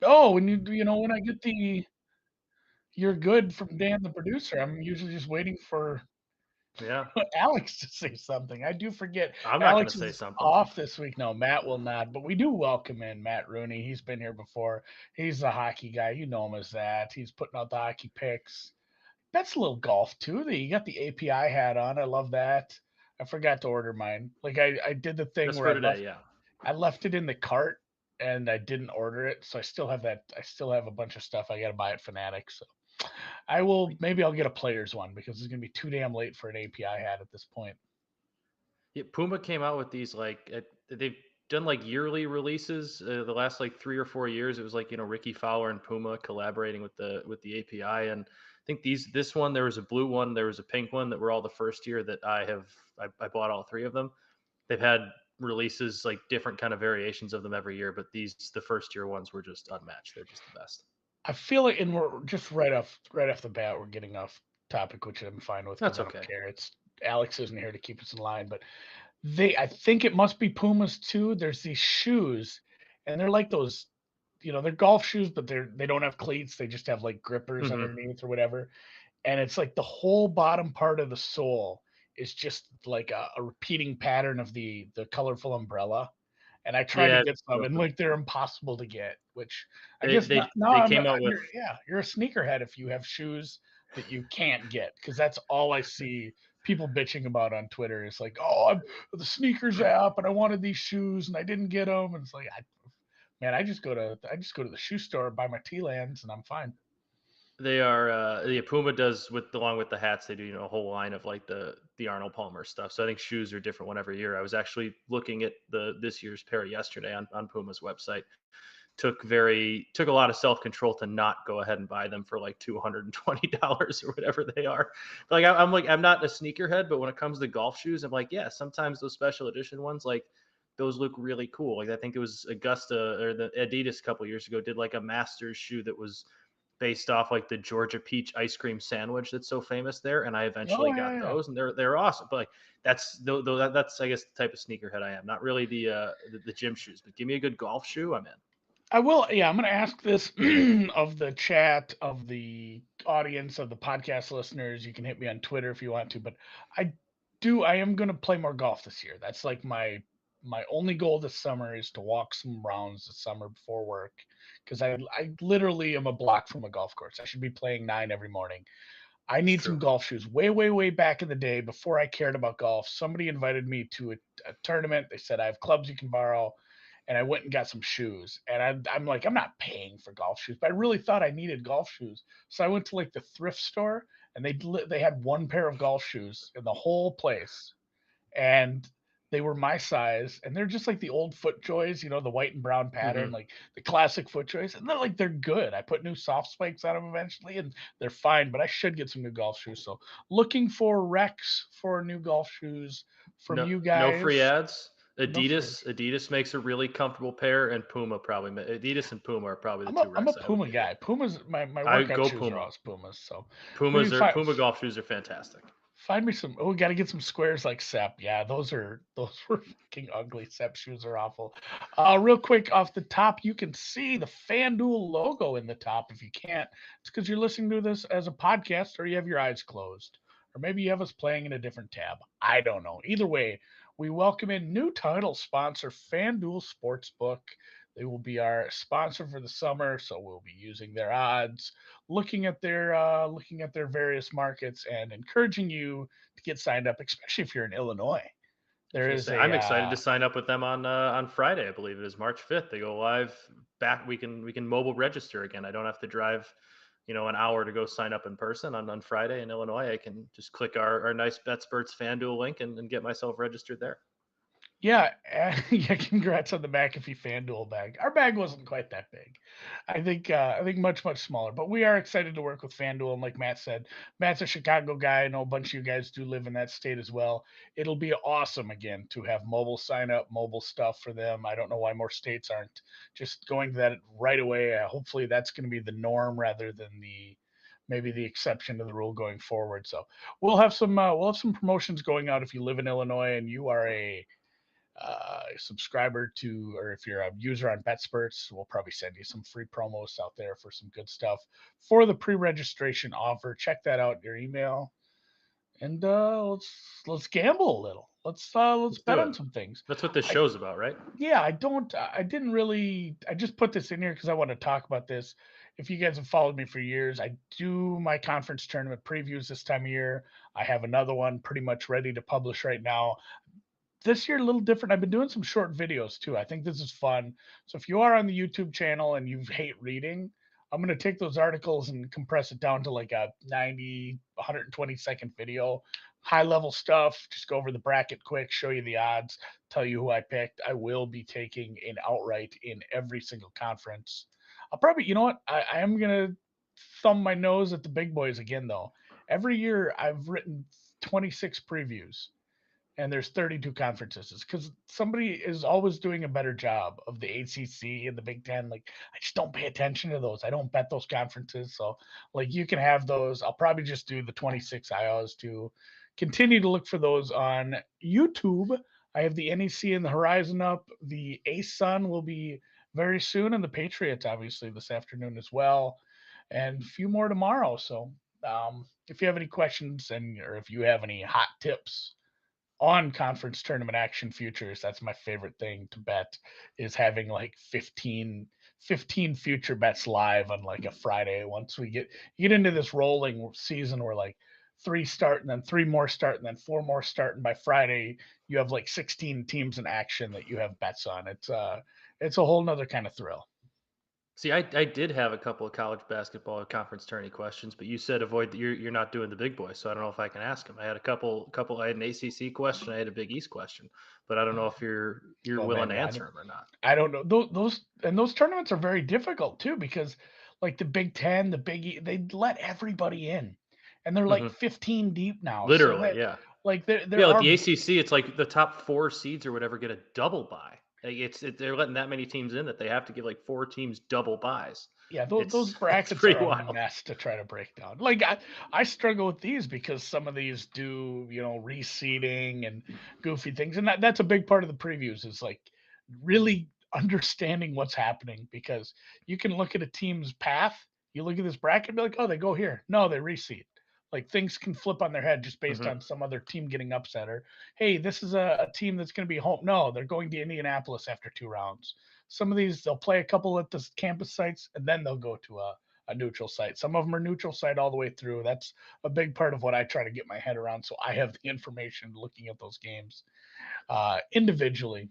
Oh, when when I get the "You're good" from Dan, the producer, I'm usually just waiting for Yeah. Alex to say something. I do forget. I'm not gonna Alex say is something. off this week. No, Matt will not, but we do welcome in Matt Rooney. He's been here before. He's a hockey guy. You know him as that. He's putting out the hockey picks. That's a little golf too. You got the API hat on. I love that. I forgot to order mine. Like I did the thing Just where for today, yeah. I left it in the cart and I didn't order it, so I still have that. I still have a bunch of stuff I got to buy at Fanatics. So I will. Maybe I'll get a players one because it's gonna be too damn late for an API hat at this point. Yeah, Puma came out with these like they've done like yearly releases. The last like 3 or 4 years, it was like Ricky Fowler and Puma collaborating with the API, and I think this one there was a blue one, there was a pink one that were all the first year that I bought all three of them. They've had releases like different kind of variations of them every year, but these the first year ones were just unmatched. They're just the best. I feel like, and we're just right off the bat, we're getting off topic, which I'm fine with because That's I don't okay. care. It's Alex isn't here to keep us in line, but I think it must be Pumas too. There's these shoes, and they're like those, they're golf shoes, but they don't have cleats. They just have like grippers Hmm. underneath or whatever. And it's like the whole bottom part of the sole is just like a repeating pattern of the colorful umbrella. And I tried to Yeah, get some, and like they're impossible to get. Which I they guess they now they I'm came out with you're a sneakerhead if you have shoes that you can't get because that's all I see people bitching about on Twitter. It's like, oh, I'm the sneakers app, and I wanted these shoes, and I didn't get them. And it's like, man, I just go to the shoe store, buy my T-Lands, and I'm fine. They are the Puma does with along with the hats, they do a whole line of like the Arnold Palmer stuff. So I think shoes are different one every year. I was actually looking at the this year's pair yesterday on Puma's website. Took a lot of self control to not go ahead and buy them for like $220 or whatever they are. Like I'm like I'm not a sneakerhead, but when it comes to golf shoes, I'm like yeah, sometimes those special edition ones like those look really cool. Like I think it was Augusta or the Adidas a couple years ago did like a Masters shoe that was based off like the Georgia peach ice cream sandwich that's so famous there, and I Oh eventually got yeah, yeah. those, and they're awesome. But like that's I guess the type of sneakerhead I am. Not really the gym shoes, but give me a good golf shoe, I'm in. I will. Yeah, I'm going to ask this of the chat, of the audience, of the podcast listeners. You can hit me on Twitter if you want to, but I I am going to play more golf this year. That's like my only goal this summer is to walk some rounds this summer before work because I literally am a block from a golf course. I should be playing 9 every morning. I It's need true. some golf shoes. Way, way, way back in the day, before I cared about golf, somebody invited me to a tournament. They said, I have clubs you can borrow. And I went and got some shoes. And I'm like, I'm not paying for golf shoes, but I really thought I needed golf shoes. So I went to like the thrift store and they had one pair of golf shoes in the whole place. And they were my size, and they're just like the old FootJoys, the white and brown pattern, Hmm. like the classic FootJoys, and they're good. I put new soft spikes on them eventually, and they're fine. But I should get some new golf shoes. So looking for recs for new golf shoes from No you no free guys. ads. No fear. Adidas makes a really comfortable pair, and Puma probably Adidas and Puma are probably the two I'm a recs I would Puma give you. guy. Pumas, my I workout go shoes are Puma. always Pumas. So maybe Puma golf shoes are fantastic. find me some. Oh, we got to get some squares like Sep. Yeah, those were fucking ugly. Sep shoes are awful. Real quick off the top, you can see the FanDuel logo in the top. If you can't, it's because you're listening to this as a podcast, or you have your eyes closed, or maybe you have us playing in a different tab. I don't know. Either way, we welcome in new title sponsor FanDuel Sportsbook. They will be our sponsor for the summer, so we'll be using their odds, looking at their various markets, and encouraging you to get signed up, especially if you're in Illinois. I was There gonna is say a I'm excited to sign up with them on Friday. I believe it is March 5th. They go live back. We can mobile register again. I don't have to drive, an hour to go sign up in person on Friday in Illinois. I can just click our nice BetSperts FanDuel link and get myself registered there. Yeah, yeah. Congrats on the McAfee FanDuel bag. Our bag wasn't quite that big. I think much smaller. But we are excited to work with FanDuel. And like Matt said, Matt's a Chicago guy. I know a bunch of you guys do live in that state as well. It'll be awesome again to have mobile sign up, mobile stuff for them. I don't know why more states aren't just going to that right away. Hopefully, that's going to be the norm rather than the maybe the exception to the rule going forward. So we'll have some promotions going out if you live in Illinois and you are subscriber to, or if you're a user on BetSperts, we'll probably send you some free promos out there for some good stuff for the pre-registration offer. Check that out in your email, and let's gamble a little. Let's Let's bet do on it. some things. That's what this I show's about, right? Yeah, I didn't really. I just put this in here because I want to talk about this. If you guys have followed me for years, I do my conference tournament previews this time of year. I have another one pretty much ready to publish right now. This year a little different. I've been doing some short videos too. I think this is fun. So if you are on the YouTube channel and you hate reading, I'm going to take those articles and compress it down to like a 90, 120-second video. High level stuff, just go over the bracket quick, show you the odds, tell you who I picked. I will be taking an outright in every single conference. I'll probably, you know what? I am going to thumb my nose at the big boys again though. Every year I've written 26 previews and there's 32 conferences because somebody is always doing a better job of the ACC and the Big Ten. Like, I just don't pay attention to those. I don't bet those conferences. So, like, you can have those. I'll probably just do the 26 I always do. Continue to look for those on YouTube. I have the NEC and the Horizon up. The Ace Sun will be very soon, and the Patriots, obviously, this afternoon as well, and a few more tomorrow. So, if you have any questions or if you have any hot tips on conference tournament action futures, that's my favorite thing to bet, is having like 15 future bets live on like a Friday. Once we get into this rolling season where like three start and then three more start and then four more start, and by Friday you have like 16 teams in action that you have bets on. It's a whole nother kind of thrill. See, I did have a couple of college basketball conference tourney questions, but you said avoid you're not doing the big boys, so I don't know if I can ask them. I had a couple. I had an ACC question, I had a Big East question, but I don't know if you're Oh willing man, to yeah, answer them or not. I don't know. Those tournaments are very difficult too because like the Big Ten, the Big E, they let everybody in, and they're like Hmm. 15 deep now. So Literally, that yeah, like yeah. there Like are the ACC, it's like the top four seeds or whatever get a double bye. Like they're letting that many teams in that they have to give like four teams double buys. yeah, those It's it's brackets pretty are a wild. mess to try to break down. Like I struggle with these because some of these do, reseeding and goofy things, and that's a big part of the previews is like really understanding what's happening because you can look at a team's path, you look at this bracket and be like, oh, they go here. No, they reseed. Like things can flip on their head just based Hmm. on some other team getting upset, or hey, this is a team that's going to be home. No, they're going to Indianapolis after 2 rounds. Some of these they'll play a couple at the campus sites and then they'll go to a neutral site. Some of them are neutral site all the way through. That's a big part of what I try to get my head around. So I have the information looking at those games individually.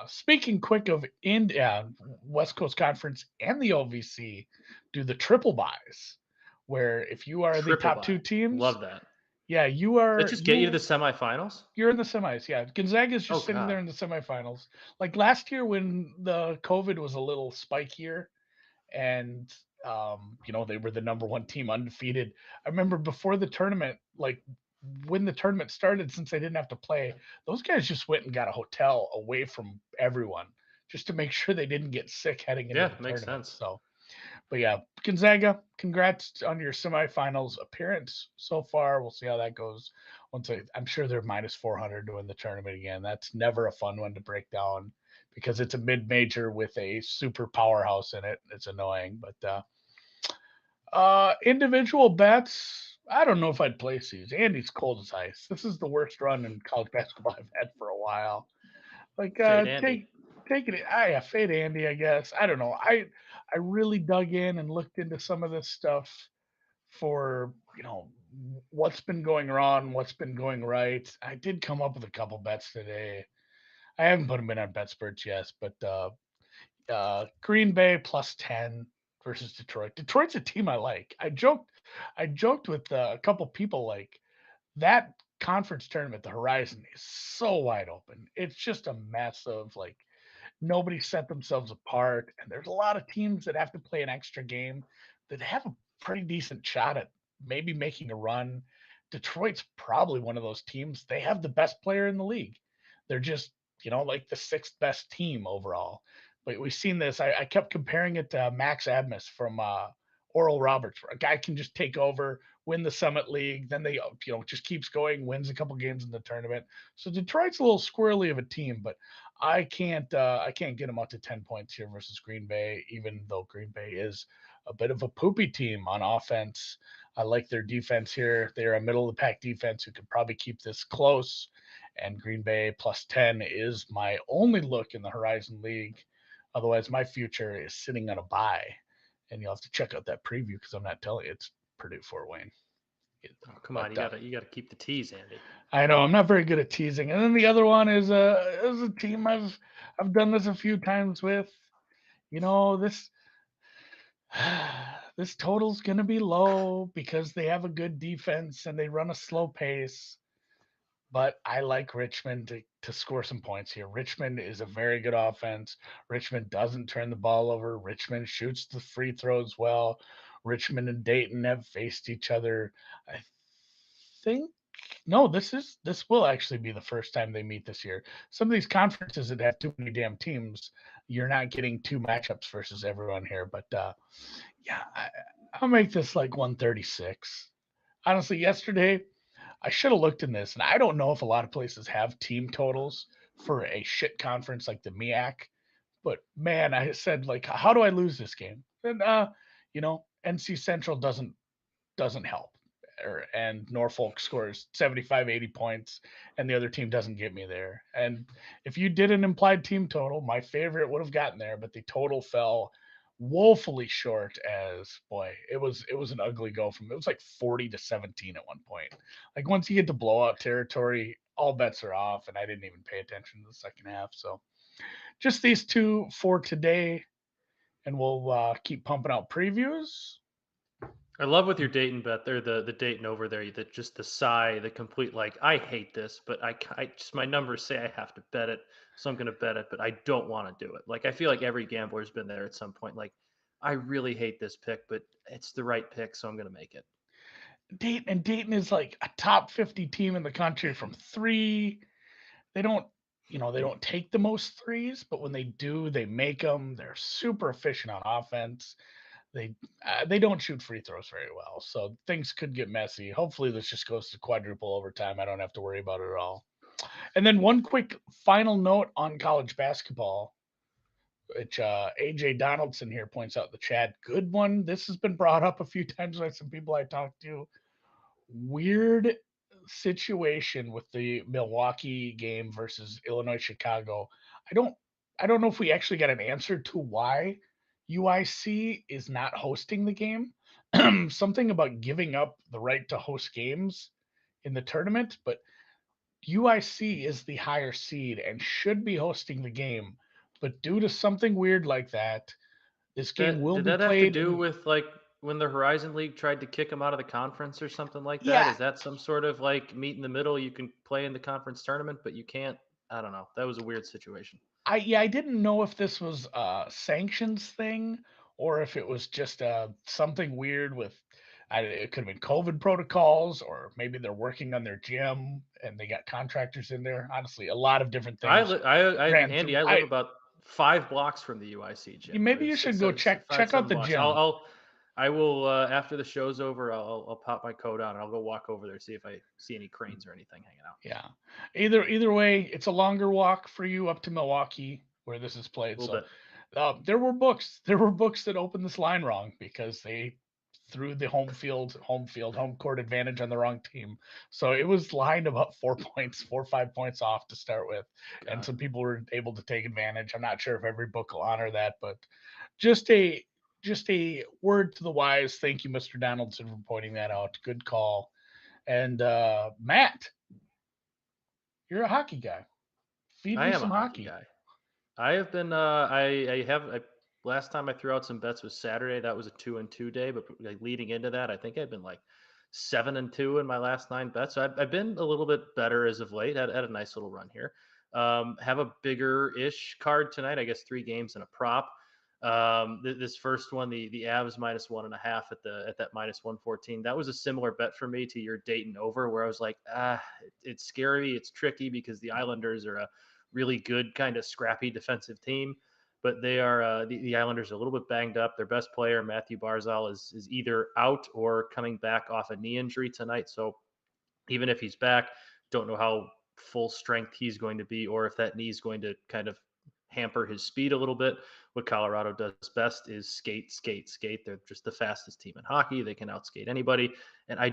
Speaking quick of West Coast Conference and the OVC, do the triple buys, where if you are the Triple top buy, two teams, love that. yeah, That just get you to the semifinals. you're in the semis. Yeah, Gonzaga is Oh just sitting there God. in the semifinals. Like last year when the COVID was a little spikier, and they were the number one team undefeated. I remember before the tournament, like when the tournament started, since they didn't have to play, those guys just went and got a hotel away from everyone just to make sure they didn't get sick heading into Yeah, the makes tournament. sense. So, but yeah, Gonzaga, congrats on your semifinals appearance so far. We'll see how that goes. I'm sure they're minus 400 to win the tournament again. That's never a fun one to break down because it's a mid-major with a super powerhouse in it. It's annoying, but individual bets. I don't know if I'd place these. Andy's cold as ice. This is the worst run in college basketball I've had for a while. Like, Fade Andy. take it. Yeah, fade Andy. I guess. I don't know. I really dug in and looked into some of this stuff for what's been going wrong, what's been going right. I did come up with a couple bets today. I haven't put them in on BetSperts yet, but Green Bay plus 10 versus Detroit. Detroit's a team I like. I joked with a couple people like that conference tournament. The Horizon is so wide open. It's just a mess of like nobody set themselves apart, and there's a lot of teams that have to play an extra game that have a pretty decent shot at maybe making a run. Detroit's probably one of those teams. They have the best player in the league. They're just, like the sixth best team overall. But we've seen this. I kept comparing it to Max Abmas from Oral Roberts, where a guy can just take over win the Summit League. Then they, just keeps going, wins a couple games in the tournament. So Detroit's a little squirrely of a team, but I can't get them up to 10 points here versus Green Bay, even though Green Bay is a bit of a poopy team on offense. I like their defense here. They're a middle of the pack defense who could probably keep this close. And Green Bay plus 10 is my only look in the Horizon League. Otherwise, my future is sitting on a bye. And you'll have to check out that preview because I'm not telling you it's Purdue Fort Wayne. Oh, come on, But you gotta keep the tease, Andy. I know I'm not very good at teasing. And then the other one is a team I've done this a few times with. This this total's gonna be low because they have a good defense and they run a slow pace. But I like Richmond to score some points here. Richmond is a very good offense. Richmond doesn't turn the ball over. Richmond shoots the free throws well. Richmond and Dayton have faced each other. I think no, this will actually be the first time they meet this year. Some of these conferences that have too many damn teams, you're not getting two matchups versus everyone here. But yeah, I'll make this like 136. Honestly, yesterday I should have looked in this, and I don't know if a lot of places have team totals for a shit conference like the MEAC. But man, I said like, how do I lose this game? And NC Central doesn't help. And Norfolk scores 75, 80 points, and the other team doesn't get me there. And if you did an implied team total, my favorite would have gotten there, but the total fell woefully short. As boy, it was an ugly go from it was like 40-17 at one point. Like once you get to blowout territory, all bets are off, and I didn't even pay attention to the second half. So just these two for today, and we'll keep pumping out previews. I love with your Dayton bet there, the Dayton over there, that just the sigh, the complete like, I hate this, but I just my numbers say I have to bet it, so I'm going to bet it, but I don't want to do it. Like I feel like every gambler's been there at some point. Like I really hate this pick, but it's the right pick, so I'm going to make it. Dayton is like a top 50 team in the country from three. They don't take the most threes, but when they do, they make them. They're super efficient on offense. They don't shoot free throws very well, so things could get messy. Hopefully, this just goes to quadruple overtime. I don't have to worry about it at all. And then one quick final note on college basketball, which AJ Donaldson here points out in the chat. Good one. This has been brought up a few times by some people I talked to. Weird situation with the Milwaukee game versus Illinois Chicago. I don't I don't know if we actually got an answer to why UIC is not hosting the game. Something about giving up the right to host games in the tournament, but UIC is the higher seed and should be hosting the game. But due to something weird like that, this game That will did be that have to played do in. with like when the Horizon League tried to kick him out of the conference or something like that? Yeah, Is that some sort of like meet in the middle? You can play in the conference tournament, but you can't. I don't know. That was a weird situation. I didn't know if this was a sanctions thing or if it was just something weird with. It could have been COVID protocols, or maybe they're working on their gym and they got contractors in there. Honestly, a lot of different things ran Andy, through. I live about 5 blocks from the UIC gym. Maybe you should go It's check five check out seven the blocks. gym. I will after the show's over. I'll pop my coat on and I'll go walk over there see if I see any cranes or anything hanging out. Yeah. Either way, it's a longer walk for you up to Milwaukee where this is played. A little So bit. there were books that opened this line wrong because they threw the home court advantage on the wrong team. So it was lined about 4 points, 4 or 5 points off to start with, and God. some people were able to take advantage. I'm not sure if every book will honor that, but just a just a word to the wise. Thank you, Mr. Donaldson, for pointing that out. Good call. And Matt, you're a hockey guy. Feed I me am a some hockey hockey. guy. I have been. Last time I threw out some bets was Saturday. That was a 2-2 day. But like leading into that, I think I've been like 7-2 in my last 9 bets. So I've been a little bit better as of late. Had a nice little run here. Have a bigger ish card tonight. I guess 3 games and a prop. This first one, the Avs -1.5 at that -114. That was a similar bet for me to your Dayton over, where I was like, it's scary, it's tricky because the Islanders are a really good kind of scrappy defensive team. but they are the Islanders are a little bit banged up. Their best player, Matthew Barzal, is either out or coming back off a knee injury tonight. So even if he's back, don't know how full strength he's going to be, or if that knee is going to kind of hamper his speed a little bit. What Colorado does best is skate, skate, skate. They're just the fastest team in hockey. They can outskate anybody. And I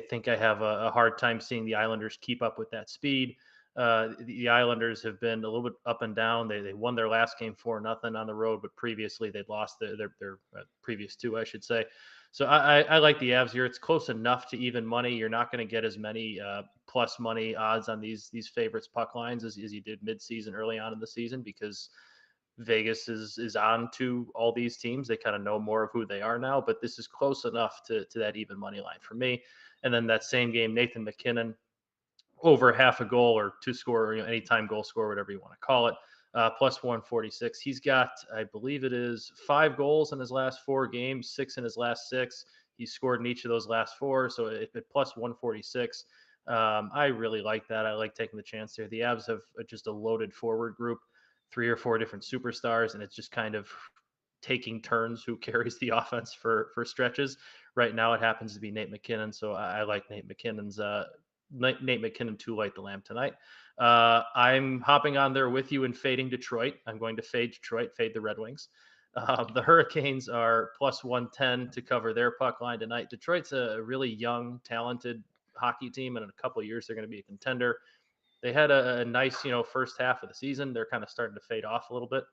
think I have a hard time seeing the Islanders keep up with that speed. The Islanders have been a little bit up and down. They won their last game 4-0 on the road, but previously they'd lost their previous two, I should say. So I like the Avs here. It's close enough to even money. You're not going to get as many plus money odds on these favorites puck lines as you did midseason early on in the season, because Vegas is on to all these teams. They kind of know more of who they are now, but this is close enough to that even money line for me. And then that same game, Nathan McKinnon over half a goal or two score, anytime goal score, whatever you want to call it, plus 146. He's got, I believe it is 5 goals in his last 4 games, 6 in his last 6. He's scored in each of those last 4. So at plus 146, I really like that. I like taking the chance there. The Avs have just a loaded forward group, 3 or 4 different superstars, and it's just kind of taking turns who carries the offense for stretches. Right now, it happens to be Nate McKinnon, so I like Nate McKinnon to light the lamp tonight. I'm hopping on there with you and fading Detroit. I'm going to fade Detroit, fade the Red Wings. The Hurricanes are plus 110 to cover their puck line tonight. Detroit's a really young, talented hockey team, and in a couple of years, they're going to be a contender. They had a nice, first half of the season. They're kind of starting to fade off a little bit.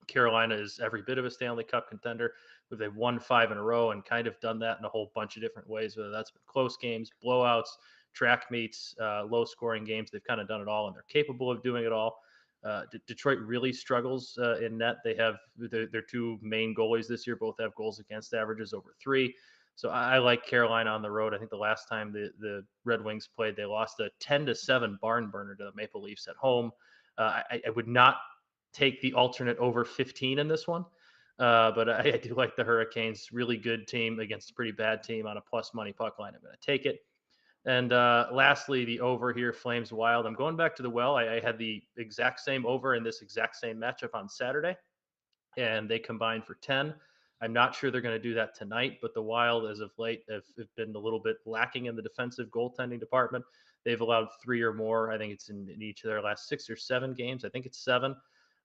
Carolina is every bit of a Stanley Cup contender. They've won 5 in a row and kind of done that in a whole bunch of different ways, whether that's been close games, blowouts, track meets, low scoring games. They've kind of done it all, and they're capable of doing it all. Detroit really struggles in net. They have their 2 main goalies this year both have goals against averages over 3. So I like Carolina on the road. I think the last time the Red Wings played, they lost a 10-7 barn burner to the Maple Leafs at home. I would not take the alternate over 15 in this one. But I do like the Hurricanes. Really good team against a pretty bad team on a plus money puck line. I'm going to take it. And lastly, the over here, Flames Wild. I'm going back to the well. I had the exact same over in this exact same matchup on Saturday, and they combined for 10. I'm not sure they're going to do that tonight, but the Wild, as of late, have been a little bit lacking in the defensive goaltending department. They've allowed 3 or more. I think it's in each of their last 6 or 7 games. I think it's 7.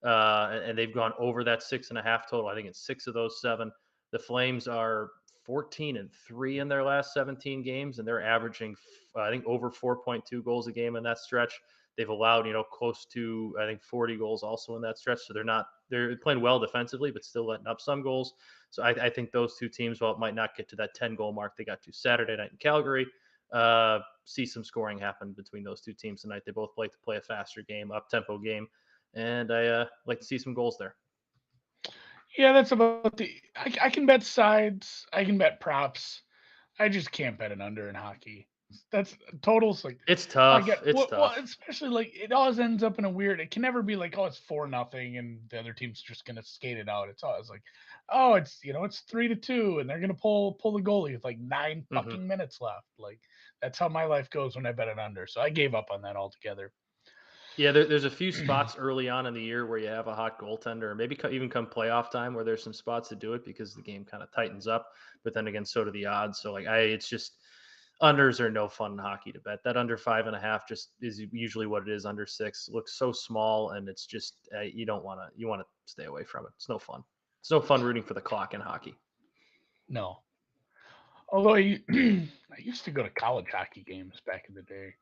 And they've gone over that 6.5 total. I think it's 6 of those 7. The Flames are 14-3 in their last 17 games, and they're averaging, I think, over 4.2 goals a game in that stretch. They've allowed, close to, I think, 40 goals also in that stretch. So they're playing well defensively, but still letting up some goals. So I think those 2 teams, while it might not get to that 10-goal mark they got to Saturday night in Calgary, see some scoring happen between those 2 teams tonight. They both like to play a faster game, up-tempo game, and I like to see some goals there. Yeah, that's about the. I can bet sides. I can bet props. I just can't bet an under in hockey. That's totals like. It's I tough. get It's well, tough. especially like it always ends up in a weird. It can never be like, oh, it's 4-0 and the other team's just gonna skate it out. It's always like, oh, it's 3-2 and they're gonna pull the goalie with like 9 Hmm. fucking minutes left. Like that's how my life goes when I bet an under. So I gave up on that altogether. Yeah, there's a few spots early on in the year where you have a hot goaltender, or maybe even come playoff time where there's some spots to do it because the game kind of tightens up. But then again, so do the odds. So it's just unders are no fun in hockey to bet. That under 5.5 just is usually what it is. Under 6 looks so small, and it's just you want to stay away from it. It's no fun. It's no fun rooting for the clock in hockey. No, although I used to go to college hockey games back in the day,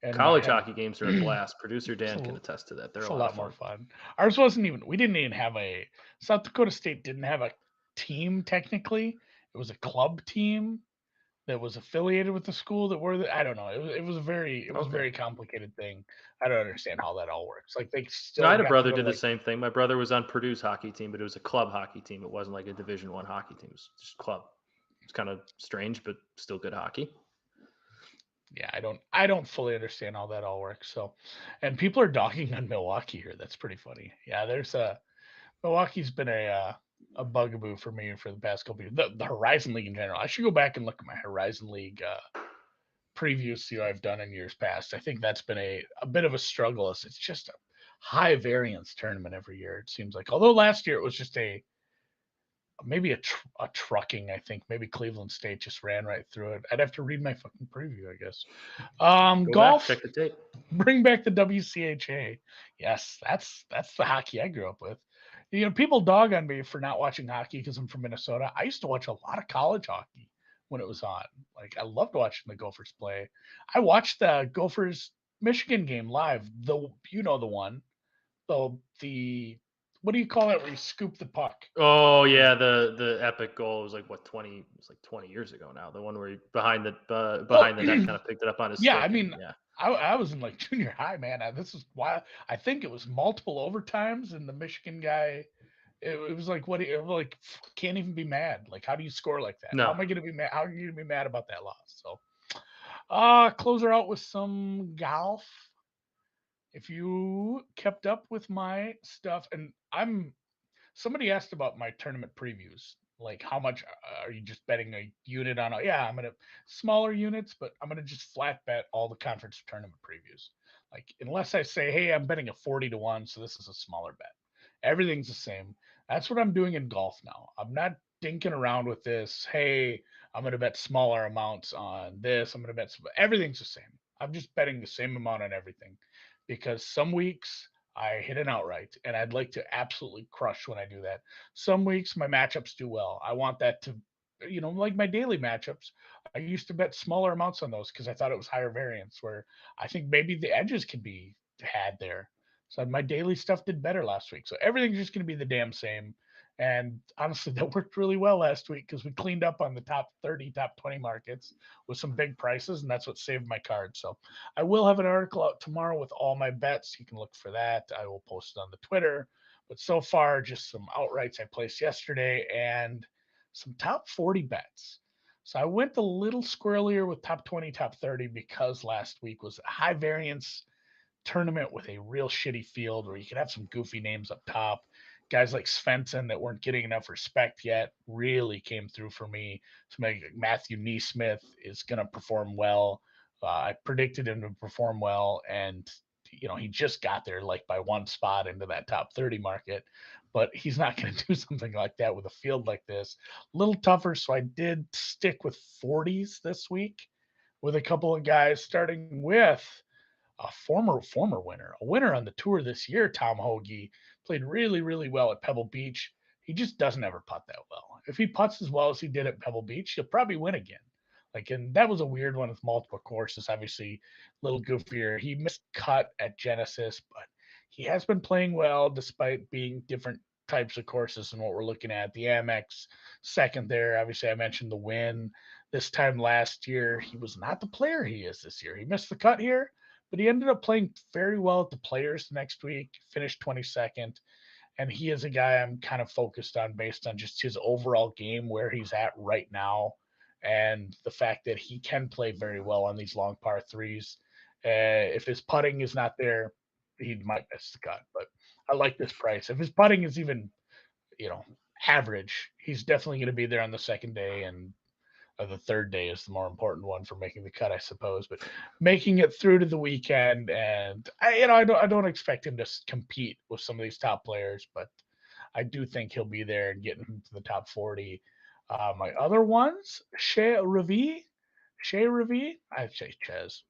and I College had hockey games are a blast. Producer it's Dan can attest to that. They're it's a a lot of lot more fun. fun. Ours wasn't even. We didn't even have a South Dakota State didn't have a team technically. It was a club team that was affiliated with the school that were. I don't know. It was a Okay. very complicated thing. I don't understand how that all works. Like they No, I still had a got to brother go to did the like same thing. My brother was on Purdue's hockey team, but it was a club hockey team. It wasn't like a Division 1 hockey team. It was just club. It's kind of strange, but still good hockey. yeah. I don't fully understand how that all works. So, and people are dogging on Milwaukee here. That's pretty funny. Yeah, there's a Milwaukee's been a bugaboo for me for the past couple years. The Horizon League in general. I should go back and look at my Horizon League previews, see what I've done in years past. I think that's been a bit of a struggle. It's just high variance tournament every year. It seems like, although last year it was just maybe a trucking. I think maybe Cleveland State just ran right through it. I'd have to read my fucking preview, I guess. Go back, Golf. check the tape. Bring back the WCHA. Yes, that's the hockey I grew up with. People dog on me for not watching hockey because I'm from Minnesota. I used to watch a lot of college hockey when it was on. Like I loved watching the Gophers play. I watched the Gophers Michigan game live. The one. The what do you call it where you scoop the puck? Oh yeah, the epic goal was like what 20? It was like 20 years ago now. The one where he Well, behind the net kind of picked it up on his yeah, I stick and mean, yeah. I was in like junior high, man. This is why I think it was multiple overtimes, and the Michigan guy, it was like like can't even be mad. Like, how do you score like that? How No. am I gonna be mad? How are you gonna be mad about that loss? So, close her out with some golf. If you kept up with my stuff, and somebody asked about my tournament previews. Like, how much are you just betting a unit on? Yeah, I'm gonna smaller units, but I'm gonna just flat bet all the conference tournament previews. Like, unless I say, hey, I'm betting a 40-1, so this is a smaller bet. Everything's the same. That's what I'm doing in golf now. I'm not dinking around with this. Hey, I'm gonna bet smaller amounts on this. I'm gonna bet everything's the same. I'm just betting the same amount on everything because some weeks I hit an outright, and I'd like to absolutely crush when I do that. Some weeks my matchups do well. I want that to, like my daily matchups. I used to bet smaller amounts on those because I thought it was higher variance. Where I think maybe the edges could be had there. So my daily stuff did better last week. So everything's just going to be the damn same. And honestly, that worked really well last week because we cleaned up on the top 30, top 20 markets with some big prices, and that's what saved my card. So I will have an article out tomorrow with all my bets. You can look for that. I will post it on the Twitter. But so far, just some outrights I placed yesterday and some top 40 bets. So I went a little squirrelier with top 20, top 30 because last week was a high variance tournament with a real shitty field where you could have some goofy names up top. Guys like Svensson that weren't getting enough respect yet really came through for me. Somebody like Matthew Neesmith is going to perform well. I predicted him to perform well, and he just got there like by one spot into that top 30 market, but he's not going to do something like that with a field like this. A little tougher, so I did stick with 40s this week with a couple of guys, starting with a former winner, a winner on the tour this year. Tom Hoagie played really, really well at Pebble Beach. He just doesn't ever putt that well. If he putts as well as he did at Pebble Beach, he'll probably win again. Like, and that was a weird one with multiple courses. Obviously, a little goofier. He missed cut at Genesis, but he has been playing well despite being different types of courses than what we're looking at. The Amex second there. Obviously, I mentioned the win this time last year. He was not the player he is this year. He missed the cut here, but he ended up playing very well at the Players next week, finished 22nd. And he is a guy I'm kind of focused on based on just his overall game, where he's at right now, and the fact that he can play very well on these long par threes. If his putting is not there, he might miss the cut. But I like this price. If his putting is even, you know, average, he's definitely going to be there on the second day, and the third day is the more important one for making the cut, I suppose. But making it through to the weekend, and I don't expect him to compete with some of these top players, but I do think he'll be there and getting him to the top 40. My other ones, Shea Ravi, I'd say Ches.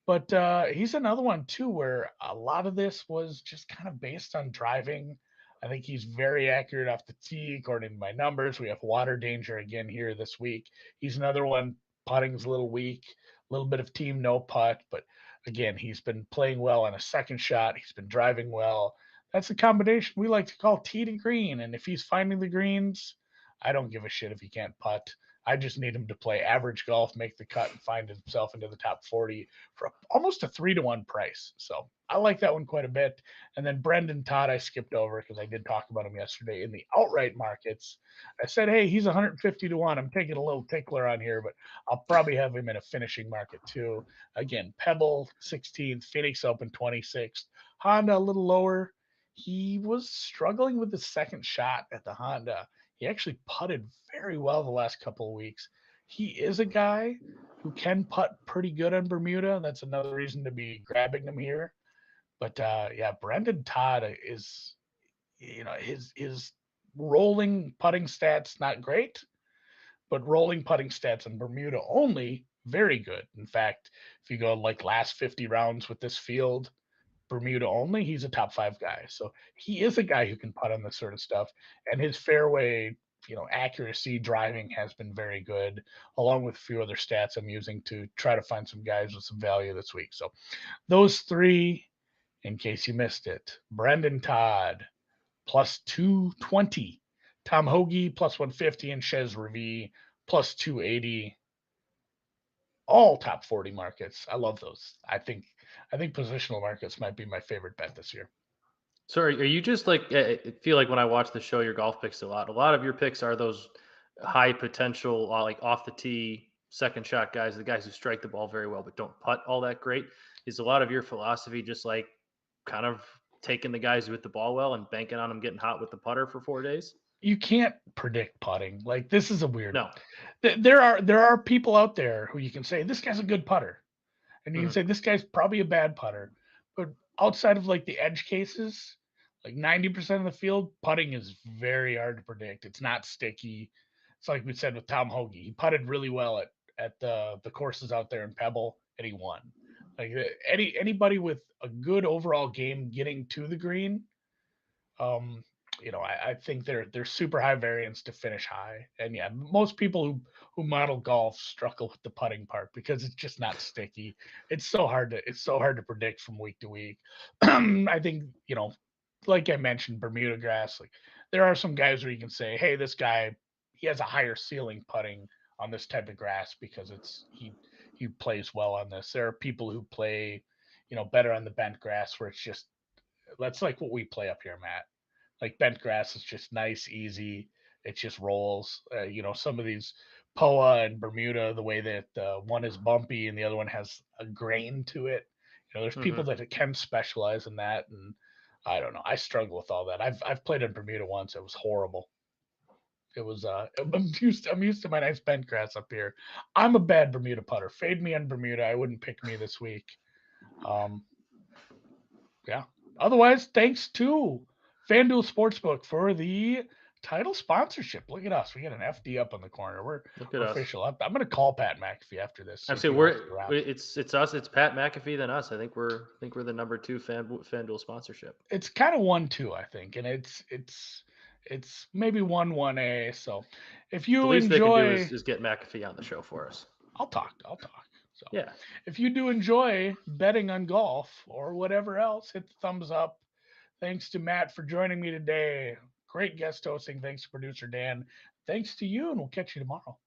But he's another one too, where a lot of this was just kind of based on driving. I think he's very accurate off the tee, according to my numbers. We have water danger again here this week. He's another one. Putting's a little weak, a little bit of team no putt, but again, he's been playing well on a second shot. He's been driving well. That's a combination we like to call tee to green. And if he's finding the greens, I don't give a shit if he can't putt. I just need him to play average golf, make the cut, and find himself into the top 40 for almost a 3-1 price. So I like that one quite a bit. And then Brendan Todd, I skipped over because I did talk about him yesterday in the outright markets. I said, hey, he's 150-1. I'm taking a little tickler on here, but I'll probably have him in a finishing market too. Again, Pebble 16th, Phoenix Open 26th, Honda a little lower. He was struggling with the second shot at the Honda. He actually putted very well the last couple of weeks. He is a guy who can putt pretty good on Bermuda. That's another reason to be grabbing him here. But yeah, Brendan Todd is, his rolling putting stats not great, but rolling putting stats in Bermuda only very good. In fact, if you go like last 50 rounds with this field, Bermuda only, he's a top five guy. So he is a guy who can putt on this sort of stuff. And his fairway, accuracy driving has been very good, along with a few other stats I'm using to try to find some guys with some value this week. So those three, in case you missed it, Brendan Todd plus 220, Tom Hoagie plus 150, and Chez Reavie plus 280. All top 40 markets. I love those. I think positional markets might be my favorite bet this year. So are you just like I feel like when I watch the show, your golf picks a lot. A lot of your picks are those high potential, like off the tee, second shot guys, the guys who strike the ball very well but don't putt all that great. Is a lot of your philosophy just like kind of taking the guys who hit the ball well and banking on them getting hot with the putter for 4 days? You can't predict putting. Like this is a weird. No. There are people out there who you can say this guy's a good putter, and you can Hmm. say this guy's probably a bad putter. But outside of like the edge cases, like 90% of the field, putting is very hard to predict. It's not sticky. It's like we said with Tom Hoagie. He putted really well at the courses out there in Pebble, and he won. Like anybody with a good overall game getting to the green, um, I think they're super high variance to finish high. And yeah, most people who model golf struggle with the putting part because it's just not sticky. It's so hard to predict from week to week. I think, like I mentioned, Bermuda grass, like there are some guys where you can say, hey, this guy, he has a higher ceiling putting on this type of grass because he plays well on this. There are people who play, better on the bent grass where it's just that's like what we play up here, Matt. Like bent grass is just nice, easy. It just rolls. Some of these Poa and Bermuda, the way that one is bumpy and the other one has a grain to it. There's people Hmm. that can specialize in that, and I don't know. I struggle with all that. I've played in Bermuda once. It was horrible. It was I'm used to my nice bent grass up here. I'm a bad Bermuda putter. Fade me on Bermuda. I wouldn't pick me this week. Um, yeah. Otherwise, thanks to FanDuel Sportsbook for the title sponsorship. Look at us. We got an FD up on the corner. We're Look at we're us. official. I'm going to call Pat McAfee after this, see I if say he wants to wrap. it's us, it's Pat McAfee then us. I think we're the number two FanDuel sponsorship. It's kind of 1-2, I think, and it's maybe 1-1A. So if The you least they can do is enjoy, is get McAfee on the show for us. I'll talk. So Yeah. if you do enjoy betting on golf or whatever else, hit the thumbs up. Thanks to Matt for joining me today. Great guest hosting. Thanks to producer Dan. Thanks to you, and we'll catch you tomorrow.